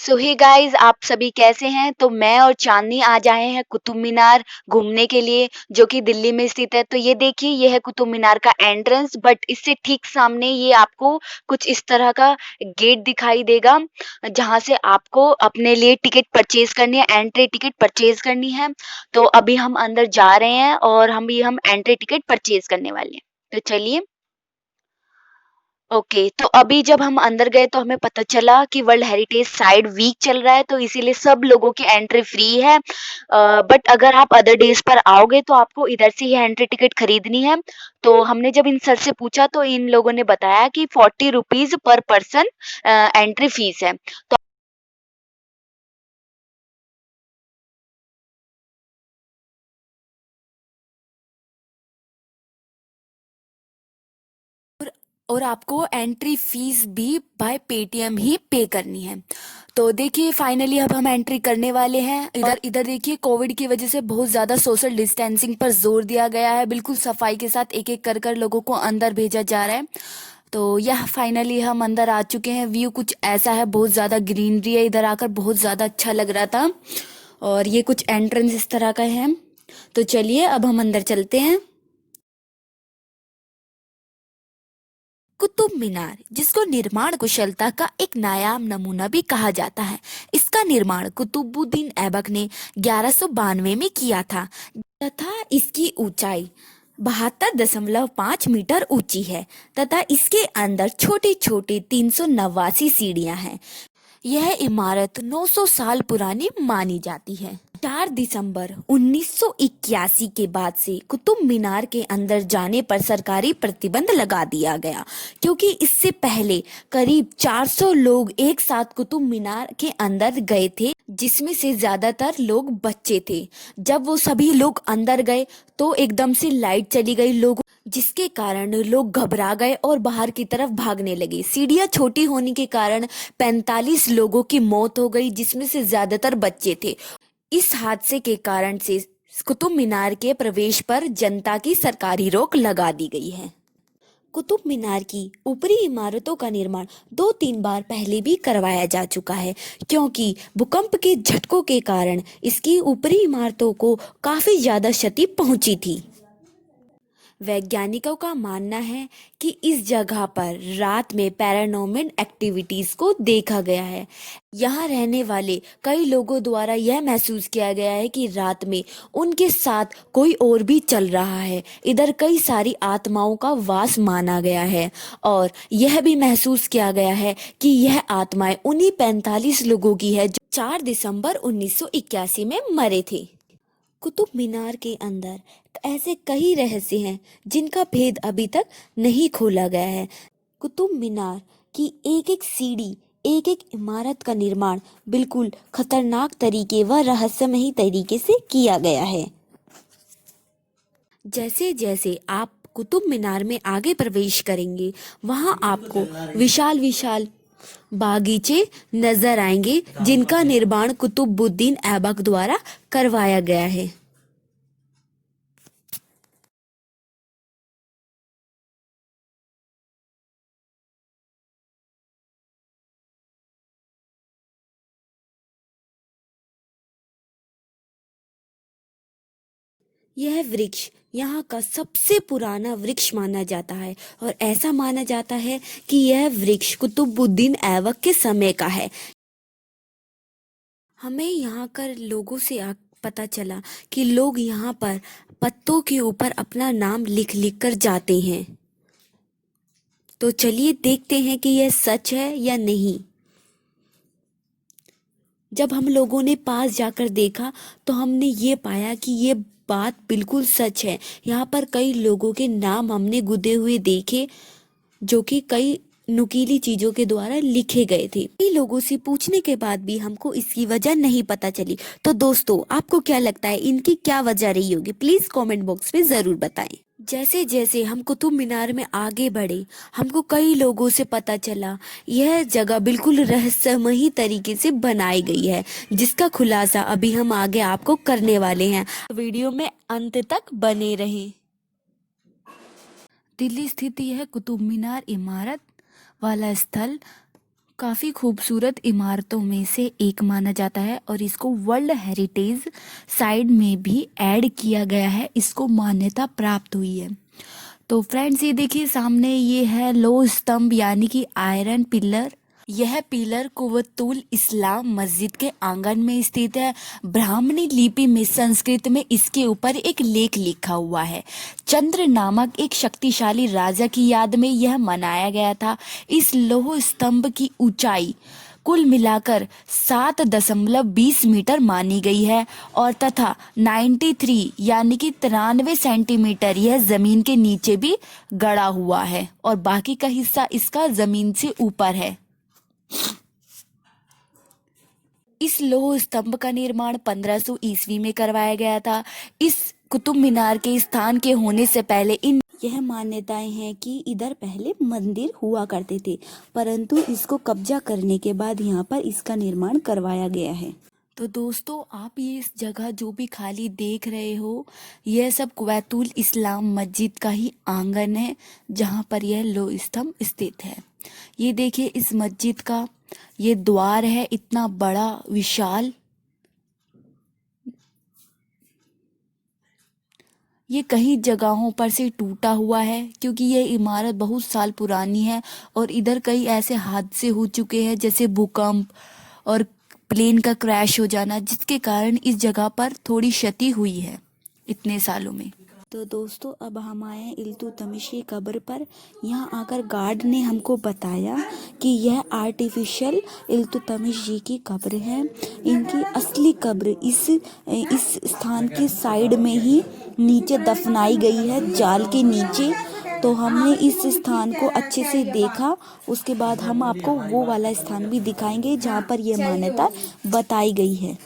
सो hey guys, आप सभी कैसे हैं? तो मैं और चांदनी आज आए हैं कुतुब मीनार घूमने के लिए, जो कि दिल्ली में स्थित है। तो ये देखिए, ये है कुतुब मीनार का एंट्रेंस, बट इससे ठीक सामने ये आपको कुछ इस तरह का गेट दिखाई देगा, जहाँ से आपको अपने लिए टिकट परचेज़ करनी है, एंट्री टिकट परचेज़ करनी है। तो अभी हम अंदर जा रहे हैं और हम एंट्री टिकट परचेज़ करने वाले हैं। तो चलिए। ओके, तो अभी जब हम अंदर गए तो हमें पता चला कि वर्ल्ड हेरिटेज साइट वीक चल रहा है, तो इसीलिए सब लोगों की एंट्री फ्री है। बट अगर आप अदर डेज़ पर आओगे तो आपको इधर से ही एंट्री टिकट खरीदनी है। तो हमने जब इन सर से पूछा तो इन लोगों ने बताया कि 40 रुपीज़ पर पर्सन एंट्री फीस है। तो और और आपको एंट्री फीस भी बाय पेटीएम ही पे करनी है। तो देखिए फाइनली अब हम एंट्री करने वाले हैं। इधर इधर देखिए, कोविड की वजह से बहुत ज़्यादा सोशल डिस्टेंसिंग पर जोर दिया गया है। बिल्कुल सफाई के साथ एक एक कर लोगों को अंदर भेजा जा रहा है। तो यह फाइनली हम अंदर आ चुके हैं। व्यू कुछ ऐसा है, बहुत ज़्यादा ग्रीनरी है, इधर आकर बहुत ज़्यादा अच्छा लग रहा था। और ये कुछ एंट्रेंस इस तरह का है। तो चलिए अब हम अंदर चलते हैं। कुतुब मीनार, जिसको निर्माण कुशलता का एक नायाब नमूना भी कहा जाता है, इसका निर्माण कुतुबुद्दीन ऐबक ने 1192 में किया था तथा इसकी ऊंचाई 72.5 मीटर ऊंची है तथा इसके अंदर छोटी छोटी 389 सीढ़ियां हैं। यह इमारत 900 साल पुरानी मानी जाती है। 4 दिसंबर 1981 के बाद से कुतुब मीनार के अंदर जाने पर सरकारी प्रतिबंध लगा दिया गया, क्योंकि इससे पहले करीब 400 लोग एक साथ कुतुब मीनार के अंदर गए थे, जिसमें से ज्यादातर लोग बच्चे थे। जब वो सभी लोग अंदर गए तो एकदम से लाइट चली गई, लोग जिसके कारण लोग घबरा गए और बाहर की तरफ भागने लगे। सीढ़ियां छोटी होने के कारण 45 लोगों की मौत हो गई, जिसमें से ज्यादातर बच्चे थे। इस हादसे के कारण से कुतुब मीनार के प्रवेश पर जनता की सरकारी रोक लगा दी गई है। कुतुब मीनार की ऊपरी इमारतों का निर्माण 2-3 बार पहले भी करवाया जा चुका है, क्योंकि भूकंप के झटकों के कारण इसकी ऊपरी इमारतों को काफी ज्यादा क्षति पहुंची थी। वैज्ञानिकों का मानना है कि इस जगह पर रात में पैरानॉर्मल एक्टिविटीज को देखा गया है। यहाँ रहने वाले कई लोगों द्वारा यह महसूस किया गया है कि रात में उनके साथ कोई और भी चल रहा है। इधर कई सारी आत्माओं का वास माना गया है और यह भी महसूस किया गया है कि यह आत्माएं उन्हीं 45 लोगों की है जो 4 दिसंबर 1981 में मरे थे। कुतुब मीनार के अंदर ऐसे कई रहस्य हैं जिनका भेद अभी तक नहीं खोला गया है। कुतुब मीनार की एक एक सीढ़ी, एक एक इमारत का निर्माण बिल्कुल खतरनाक तरीके व रहस्यमयी तरीके से किया गया है। जैसे जैसे आप कुतुब मीनार में आगे प्रवेश करेंगे, वहां आपको विशाल विशाल बागीचे नजर आएंगे, जिनका निर्माण कुतुबुद्दीन ऐबक द्वारा करवाया गया है। यह वृक्ष यहाँ का सबसे पुराना वृक्ष माना जाता है और ऐसा माना जाता है कि यह वृक्ष कुतुबुद्दीन ऐबक के समय का है। हमें यहाँ कर लोगों से पता चला कि लोग यहाँ पर पत्तों के ऊपर अपना नाम लिख लिख कर जाते हैं। तो चलिए देखते हैं कि यह सच है या नहीं। जब हम लोगों ने पास जाकर देखा तो हमने ये पाया कि ये बात बिल्कुल सच है। यहाँ पर कई लोगों के नाम हमने गुदे हुए देखे, जो कि कई नुकीली चीजों के द्वारा लिखे गए थे। कई लोगों से पूछने के बाद भी हमको इसकी वजह नहीं पता चली। तो दोस्तों, आपको क्या लगता है इनकी क्या वजह रही होगी? प्लीज कमेंट बॉक्स में जरूर बताएं। जैसे जैसे हम कुतुब मीनार में आगे बढ़े, हमको कई लोगों से पता चला यह जगह बिल्कुल रहस्यमयी तरीके से बनाई गई है, जिसका खुलासा अभी हम आगे आपको करने वाले हैं। वीडियो में अंत तक बने रहें। दिल्ली स्थित यह कुतुब मीनार इमारत वाला स्थल काफ़ी खूबसूरत इमारतों में से एक माना जाता है और इसको वर्ल्ड हेरिटेज साइट में भी ऐड किया गया है, इसको मान्यता प्राप्त हुई है। तो फ्रेंड्स ये देखिए सामने ये है लो स्तंभ यानी कि आयरन पिलर। यह पिलर कुव्वतुल इस्लाम मस्जिद के आंगन में स्थित है। ब्राह्मणी लिपि में संस्कृत में इसके ऊपर एक लेख लिखा हुआ है। चंद्र नामक एक शक्तिशाली राजा की याद में यह मनाया गया था। इस लौह स्तंभ की ऊंचाई कुल मिलाकर 7.20 मीटर मानी गई है और तथा 93 यानी कि 93 सेंटीमीटर यह जमीन के नीचे भी गड़ा हुआ है और बाकी का हिस्सा इसका जमीन से ऊपर है। इस लौह स्तंभ का निर्माण 1500 ईस्वी में करवाया गया था। इस कुतुब मीनार के स्थान के होने से पहले इन यह मान्यताएं हैं कि इधर पहले मंदिर हुआ करते थे, परंतु इसको कब्जा करने के बाद यहाँ पर इसका निर्माण करवाया गया है। तो दोस्तों आप ये इस जगह जो भी खाली देख रहे हो, यह सब कुवैतुल इस्लाम मस्जिद का ही आंगन है जहाँ पर यह लौह स्तंभ स्थित है। ये देखिए इस मस्जिद का ये द्वार है, इतना बड़ा विशाल। ये कई जगहों पर से टूटा हुआ है क्योंकि ये इमारत बहुत साल पुरानी है और इधर कई ऐसे हादसे हो चुके हैं जैसे भूकंप और प्लेन का क्रैश हो जाना, जिसके कारण इस जगह पर थोड़ी क्षति हुई है इतने सालों में। तो दोस्तों अब हम आए हैं इल्तुतमिश की कब्र पर। यहाँ आकर गार्ड ने हमको बताया कि यह आर्टिफिशियल इल्तुतमिश जी की कब्र है। इनकी असली कब्र इस स्थान के साइड में ही नीचे दफनाई गई है, जाल के नीचे। तो हमने इस स्थान को अच्छे से देखा, उसके बाद हम आपको वो वाला स्थान भी दिखाएंगे जहाँ पर यह मान्यता बताई गई है।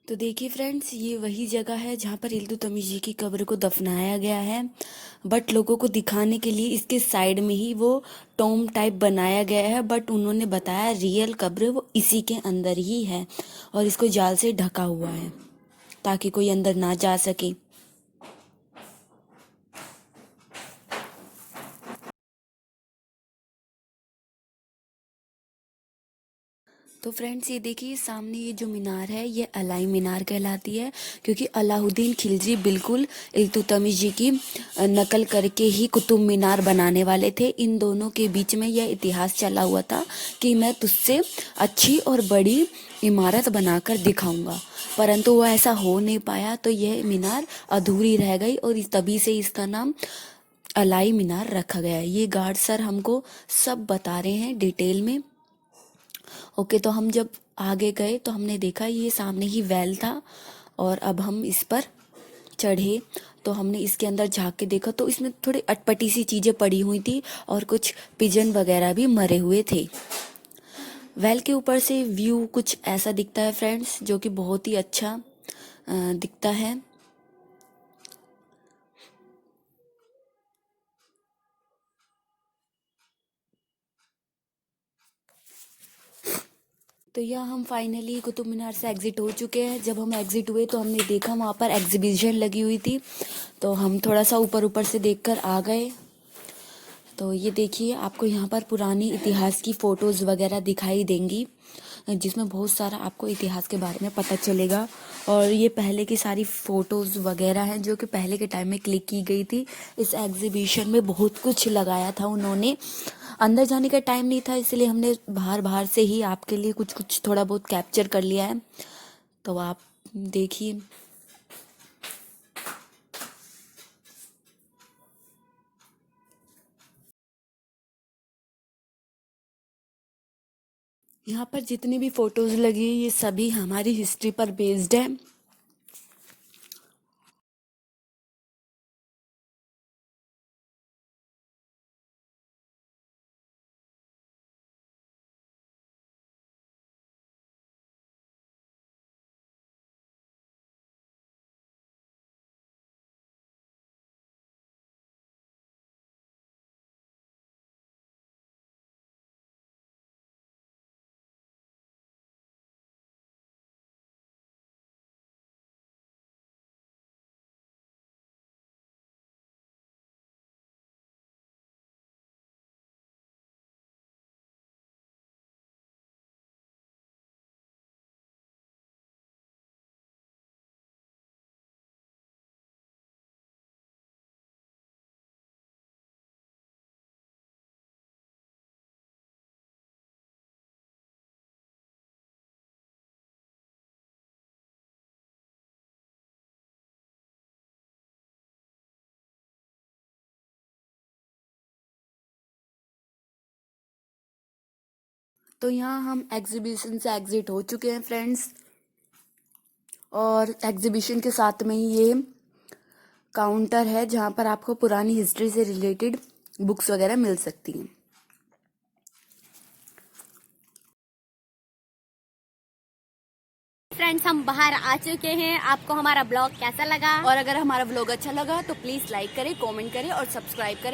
तो देखिए फ्रेंड्स ये वही जगह है जहाँ पर इल्तुतमिश जी की कब्र को दफनाया गया है, बट लोगों को दिखाने के लिए इसके साइड में ही वो टॉम टाइप बनाया गया है, बट उन्होंने बताया रियल कब्र वो इसी के अंदर ही है और इसको जाल से ढका हुआ है ताकि कोई अंदर ना जा सके। तो फ्रेंड्स ये देखिए सामने ये जो मीनार है ये अलाई मीनार कहलाती है क्योंकि अलाउद्दीन खिलजी बिल्कुल इल्तुतमिश जी की नकल करके ही कुतुब मीनार बनाने वाले थे। इन दोनों के बीच में यह इतिहास चला हुआ था कि मैं तुझसे अच्छी और बड़ी इमारत बनाकर दिखाऊंगा, परंतु वो ऐसा हो नहीं पाया तो यह मीनार अधूरी रह गई और इस तभी से इसका नाम अलाई मीनार रखा गया है। ये गार्ड सर हमको सब बता रहे हैं डिटेल में। ओके तो हम जब आगे गए तो हमने देखा ये सामने ही वेल था और अब हम इस पर चढ़े तो हमने इसके अंदर झांक के देखा तो इसमें थोड़ी अटपटी सी चीज़ें पड़ी हुई थी और कुछ पिजन वगैरह भी मरे हुए थे। वेल के ऊपर से व्यू कुछ ऐसा दिखता है फ्रेंड्स जो कि बहुत ही अच्छा दिखता है। तो यह हम फाइनली कुतुब मीनार से एग्जिट हो चुके हैं। जब हम एग्जिट हुए तो हमने देखा वहाँ पर एग्जीबिशन लगी हुई थी, तो हम थोड़ा सा ऊपर ऊपर से देखकर आ गए। तो ये देखिए आपको यहाँ पर पुरानी इतिहास की फ़ोटोज़ वगैरह दिखाई देंगी जिसमें बहुत सारा आपको इतिहास के बारे में पता चलेगा। और ये पहले की सारी फ़ोटोज़ वगैरह हैं जो कि पहले के टाइम में क्लिक की गई थी। इस एग्जीबिशन में बहुत कुछ लगाया था उन्होंने, अंदर जाने का टाइम नहीं था इसलिए हमने बाहर बाहर से ही आपके लिए कुछ कुछ थोड़ा बहुत कैप्चर कर लिया है, तो आप देखिए। यहाँ पर जितनी भी फ़ोटोज़ लगी है ये सभी हमारी हिस्ट्री पर बेस्ड है। तो यहाँ हम एग्जीबिशन से एग्जिट हो चुके हैं फ्रेंड्स, और एग्जीबिशन के साथ में ही ये काउंटर है जहाँ पर आपको पुरानी हिस्ट्री से रिलेटेड बुक्स वगैरह मिल सकती हैं। फ्रेंड्स, हम बाहर आ चुके हैं। आपको हमारा ब्लॉग कैसा लगा? और अगर हमारा व्लॉग अच्छा लगा तो प्लीज लाइक करें, कमेंट करें और सब्सक्राइब करें।